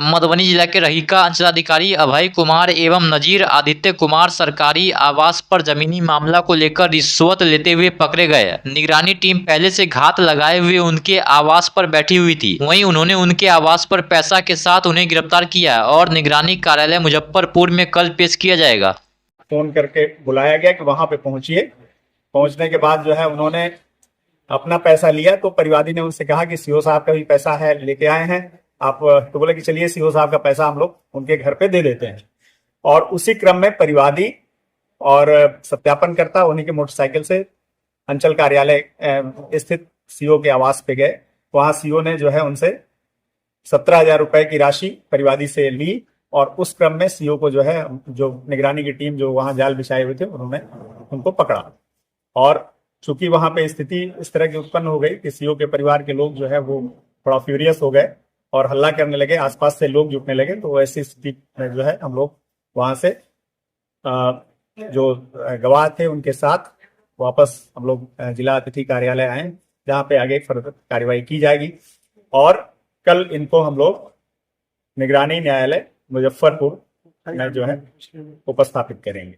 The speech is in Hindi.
मधुबनी जिला के रहीका अंचलाधिकारी अभय कुमार एवं नजीर आदित्य कुमार सरकारी आवास पर जमीनी मामला को लेकर रिश्वत लेते हुए पकड़े गए। निगरानी टीम पहले से घात लगाए हुए उनके आवास पर बैठी हुई थी। वहीं उन्होंने उनके आवास पर पैसा के साथ उन्हें गिरफ्तार किया और निगरानी कार्यालय मुजफ्फरपुर में कल पेश किया जाएगा। फोन करके बुलाया गया कि वहां पे पहुंचिए। पहुंचने के बाद जो है उन्होंने अपना पैसा लिया, तो परिवादी ने उनसे कहा कि सीओ साहब का भी पैसा है, लेके आए हैं आप। तो बोले कि चलिए सीओ साहब का पैसा हम लोग उनके घर पे दे देते हैं। और उसी क्रम में परिवादी और सत्यापनकर्ता उन्हीं के मोटरसाइकिल से अंचल कार्यालय स्थित सीओ के आवास पे गए। वहां सीओ ने जो है उनसे 17,000 रुपए की राशि परिवादी से ली और उस क्रम में सीओ को जो है, जो निगरानी की टीम जो वहां जाल बिछाए हुए थे, उन्होंने उनको पकड़ा। और चूंकि वहां पे स्थिति इस तरह की उत्पन्न हो गई कि सीओ के परिवार के लोग जो है वो थोड़ा फ्यूरियस हो गए और हल्ला करने लगे, आसपास से लोग जुटने लगे। तो ऐसी स्थिति में जो है हम लोग वहां से जो गवाह थे उनके साथ वापस हम लोग जिला अतिथि कार्यालय आए, जहाँ पे आगे फर्दर कार्यवाही की जाएगी। और कल इनको हम लोग निगरानी न्यायालय मुजफ्फरपुर में जो है उपस्थापित करेंगे।